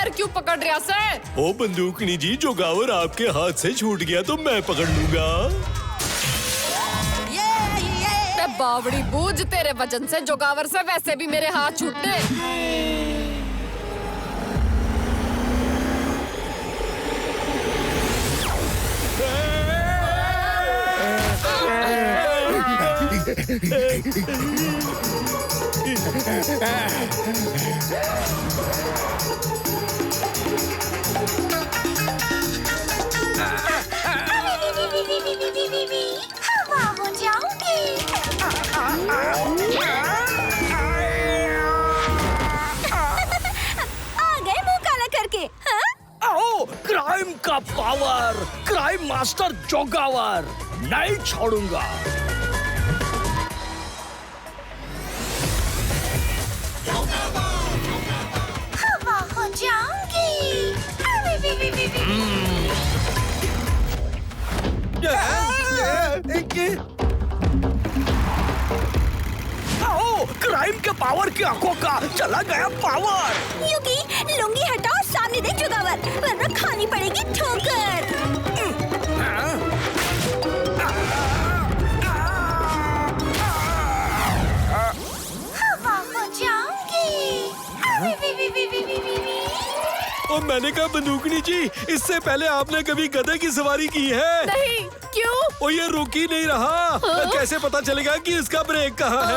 जोगावर क्यों पकड़ रहा से? ओ बंदूकनी जी, जोगावर आपके हाथ से छूट गया तो मैं पकड़ लूंगा। ते बावड़ी बूझ, तेरे वजन से जोगावर से वैसे भी मेरे हाथ छूटते। हवा हो जाऊंगी। आ गए मुंह काला करके, हाँ? आओ, क्राइम का पावर, क्राइम मास्टर जोगावर, नहीं छोड़ूंगा। हवा हो जाऊंगी। आओ, क्राइम के पावर की आंखों का चला गया पावर। युकी, लुंगी हटाओ, सामने देख जोगावर, वरना खानी पड़ेगी ठोकर। हवा हो जाऊंगी। और मैंने कहा बंदूकनी जी, इससे पहले आपने कभी गधे की सवारी की है? नहीं, क्यों? ओ ये रुक ही नहीं रहा। कैसे पता चलेगा कि इसका ब्रेक कहाँ है?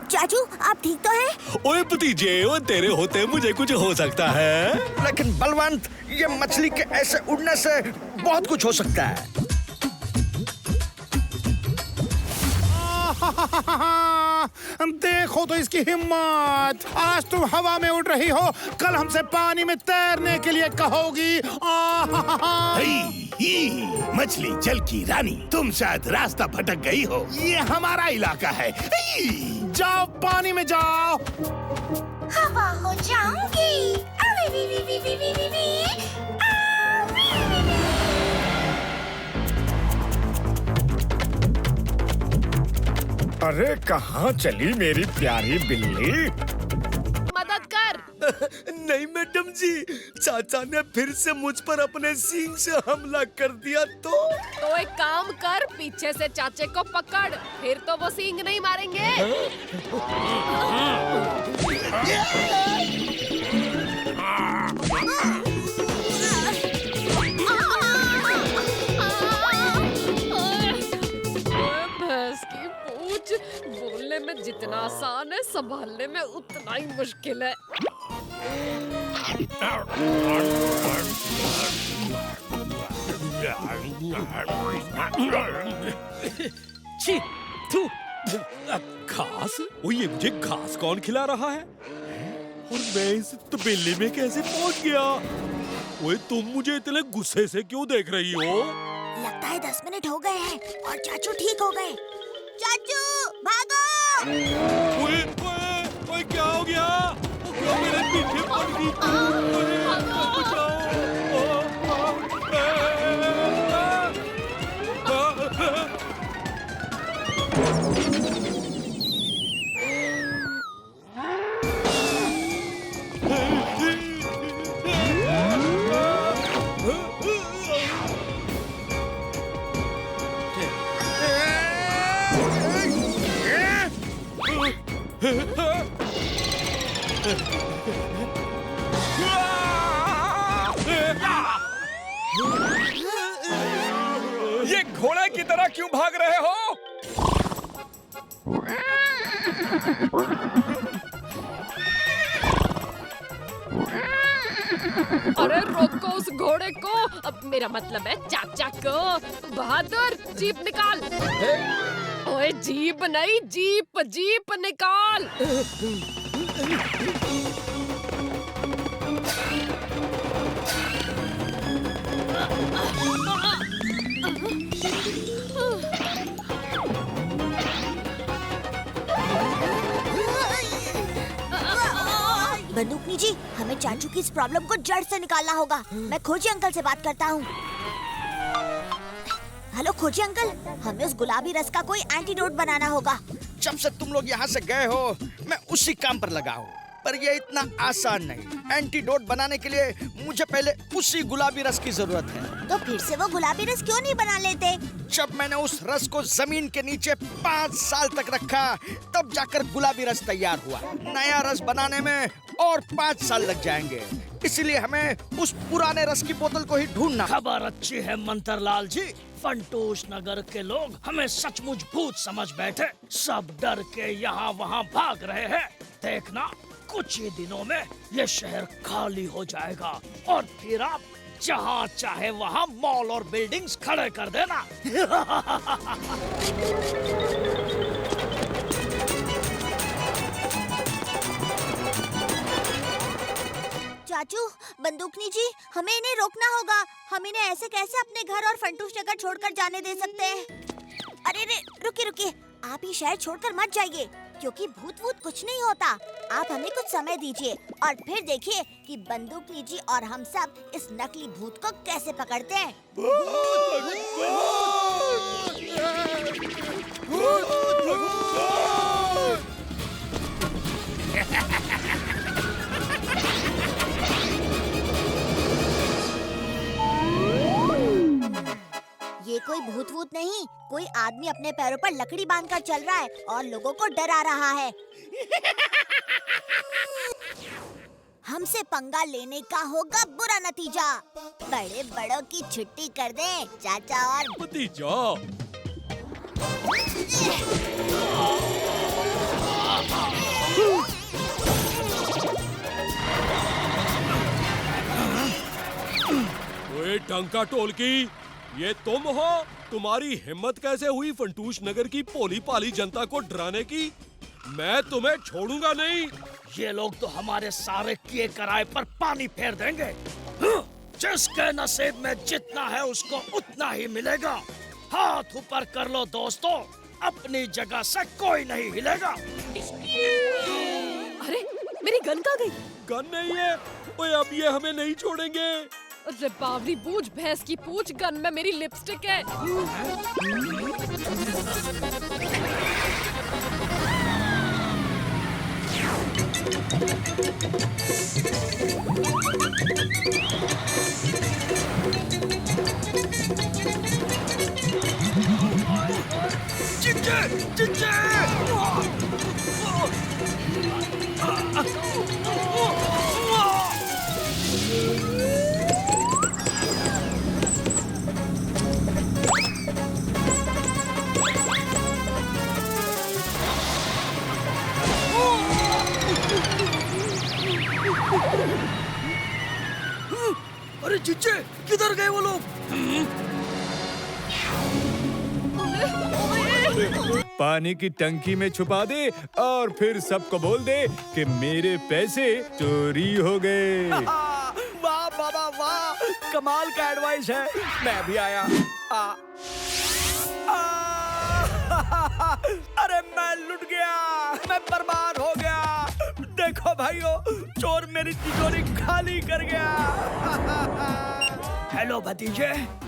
चाचू, आप ठीक तो हैं? ओए भतीजे, ओ तेरे होते मुझे कुछ हो सकता है। लेकिन बलवंत, ये मछली के ऐसे उड़ने से बहुत कुछ हो सकता है। देखो तो इसकी हिम्मत। आज तुम हवा में उड़ रही हो, कल हमसे पानी में तैरने के लिए कहोगी। मछली जल की रानी, तुम शायद रास्ता भटक गई हो। ये हमारा इलाका है। जाओ, पानी में जाओ। हवा हो जाऊंगी। अरे कहाँ चली मेरी प्यारी बिल्ली? मदद कर। नहीं मैडम जी, चाचा ने फिर से मुझ पर अपने सींग से हमला कर दिया तो एक काम कर, पीछे से चाचे को पकड़, फिर तो वो सींग नहीं मारेंगे। भैंस की पूंछ, बोलने में जितना आसान है, संभालने में उतना ही मुश्किल है। छी, थू, घास? ओ ये मुझे घास कौन खिला रहा है? और मैं इस तबेले में कैसे पहुंच गया? ओए तुम मुझे इतने गुस्से से क्यों देख रही हो? लगता है 10 मिनट हो गए हैं और चाचू ठीक हो गए। चाचू भागो! ओए ओए ओए क्या हो गया? क्या मेरे पीछे पड़ गई? ओए, बचाओ! ये घोड़े की तरह क्यों भाग रहे हो? अरे रोको उस घोड़े को, अब मेरा मतलब है चाचा को। बहादुर, जीप निकाल। ओए जीप नहीं, जीप जीप निकाल। बंदूकनी जी, हमें चाचू की इस प्रॉब्लम को जड़ से निकालना होगा। मैं खोजी अंकल से बात करता हूँ। हेलो खोजी अंकल, हमें उस गुलाबी रस का कोई एंटीडोट बनाना होगा। जब से तुम लोग यहाँ से गए हो मैं उसी काम पर लगा हूँ, पर ये इतना आसान नहीं। एंटीडोट बनाने के लिए मुझे पहले उसी गुलाबी रस की जरूरत है। तो फिर से वो गुलाबी रस क्यों नहीं बना लेते? जब मैंने उस रस को जमीन के नीचे 5 साल तक रखा, तब जाकर गुलाबी रस तैयार हुआ। नया रस बनाने में और 5 साल लग जाएंगे, इसलिए हमें उस पुराने रस की बोतल को ही ढूंढना। खबर अच्छी है मंतरलाल जी, फंटूश नगर के लोग हमें सचमुच भूत समझ बैठे। सब डर के यहाँ वहाँ भाग रहे हैं। देखना, कुछ ही दिनों में ये शहर खाली हो जाएगा और फिर आप जहाँ चाहे वहाँ मॉल और बिल्डिंग्स खड़े कर देना। चाचू, बंदूकनी जी, हमें इन्हें रोकना होगा। हम इन्हें ऐसे कैसे अपने घर और फंटूश नगर छोड़कर जाने दे सकते हैं? अरे रे, रुकिए रुकिए, आप ये शहर छोड़कर मत जाइए, क्योंकि भूत वूत कुछ नहीं होता। आप हमें कुछ समय दीजिए और फिर देखिए कि बंदूकनी जी और हम सब इस नकली भूत को कैसे पकड़ते हैं। ये कोई भूत वूत नहीं, कोई आदमी अपने पैरों पर लकड़ी बांधकर चल रहा है और लोगों को डरा रहा है। हमसे पंगा लेने का होगा बुरा नतीजा। बड़े बड़ों की छुट्टी कर दें चाचा और भतीजा। ओए टंका टोलकी, ये तुम हो? तुम्हारी हिम्मत कैसे हुई फंटूश नगर की भोली भाली जनता को डराने की? मैं तुम्हें छोड़ूंगा नहीं। ये लोग तो हमारे सारे किए कराए पर पानी फेर देंगे। जिसके नसीब में जितना है उसको उतना ही मिलेगा। हाथ ऊपर कर लो दोस्तों, अपनी जगह से कोई नहीं हिलेगा। अरे मेरी गन कहाँ गई? गन नहीं है। ओए अब ये हमें नहीं छोड़ेंगे। अरे बावली पूछ, भैंस की पूछ, गन में मेरी लिपस्टिक है। चिंचे, चिंचे! अरे चिंचे, किधर गए वो लोग? पानी की टंकी में छुपा दे और फिर सबको बोल दे कि मेरे पैसे चोरी हो गए। वाह बाबा वाह, कमाल का एडवाइस है। मैं भी आया। अरे मैं लुट गया, मैं बर्बाद हो गया। देखो भाइयों, चोर मेरी तिजोरी खाली कर गया। हेलो भतीजे,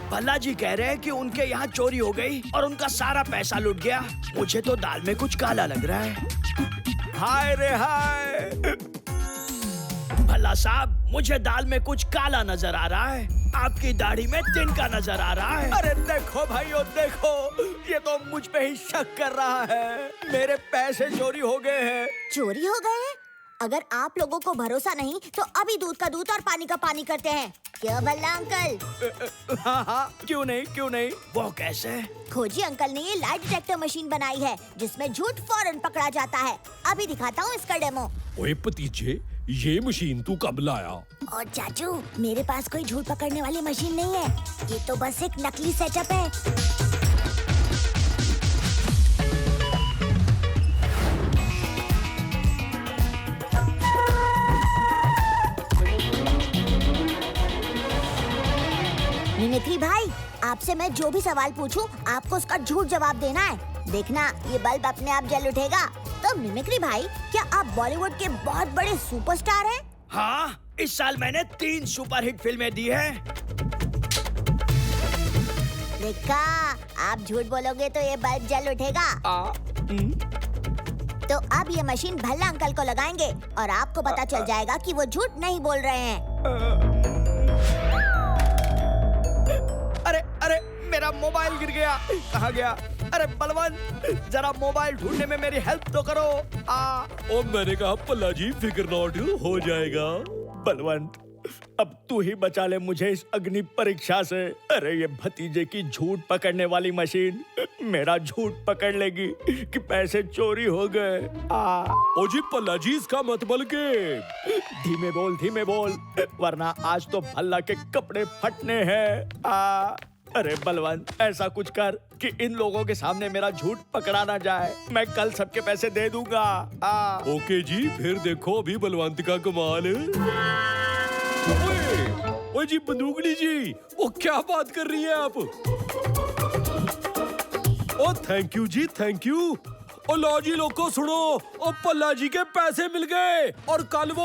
भल्ला जी कह रहे हैं कि उनके यहाँ चोरी हो गई और उनका सारा पैसा लुट गया। मुझे तो दाल में कुछ काला लग रहा है। हाय रे हाय। भल्ला साहब, मुझे दाल में कुछ काला नजर आ रहा है। आपकी दाढ़ी में तिनका नजर आ रहा है। अरे देखो भाइयों देखो, ये तो मुझ पे ही शक कर रहा है। मेरे पैसे चोरी हो गए हैं। चोरी हो गए हैं? अगर आप लोगों को भरोसा नहीं तो अभी दूध का दूध और पानी का पानी करते हैं। क्यों भल्ला अंकल? हाँ, क्यों नहीं। वो कैसे? खोजी अंकल ने ये लाई डिटेक्टर मशीन बनाई है जिसमें झूठ फौरन पकड़ा जाता है। अभी दिखाता हूँ इसका डेमो। ओए भतीजे, ये मशीन तू कब लाया? और चाचू, मेरे पास कोई झूठ पकड़ने वाली मशीन नहीं है, ये तो बस एक नकली सेटअप है। मिमिक्री भाई, आपसे मैं जो भी सवाल पूछूं, आपको उसका झूठ जवाब देना है। देखना, ये बल्ब अपने आप जल उठेगा, तो मिमिक्री भाई, क्या आप बॉलीवुड के बहुत बड़े सुपरस्टार हैं? हाँ, इस साल मैंने 3 सुपरहिट फिल्में दी हैं। देखा, आप झूठ बोलोगे तो ये बल्ब जल उठेगा। तो अब ये मशीन भल्ला अंकल को लगाएंगे और आपको पता चल जाएगा कि वो झूठ नहीं बोल रहे हैं। अरे अरे, मेरा मोबाइल गिर गया। कहाँ गया? अरे बलवंत, जरा मोबाइल ढूंढने में मेरी हेल्प तो करो। और मैंने कहा पल्ला जी फिक्र नॉट, हो जाएगा। बलवंत, अब तू ही बचा ले मुझे इस अग्नि परीक्षा से। अरे ये भतीजे की झूठ पकड़ने वाली मशीन मेरा झूठ पकड़ लेगी कि पैसे चोरी हो गए। ओ जी पल्ला जी, इसका मत बल के। धीमे बोल, वरना आज तो भल्ला के कपड़े फटने हैं। अरे बलवंत, ऐसा कुछ कर कि इन लोगों के सामने मेरा झूठ पकड़ा ना जाए। मैं कल सबके पैसे दे दूंगा। ओके जी, फिर देखो अभी बलवंत का कमाल। ओए जी बंदूकनी जी, वो क्या बात कर रही है आप? ओ थैंक यू जी, थैंक यू। ओ लो जी लोगों सुनो, ओ पल्ला जी के पैसे मिल गए और कल वो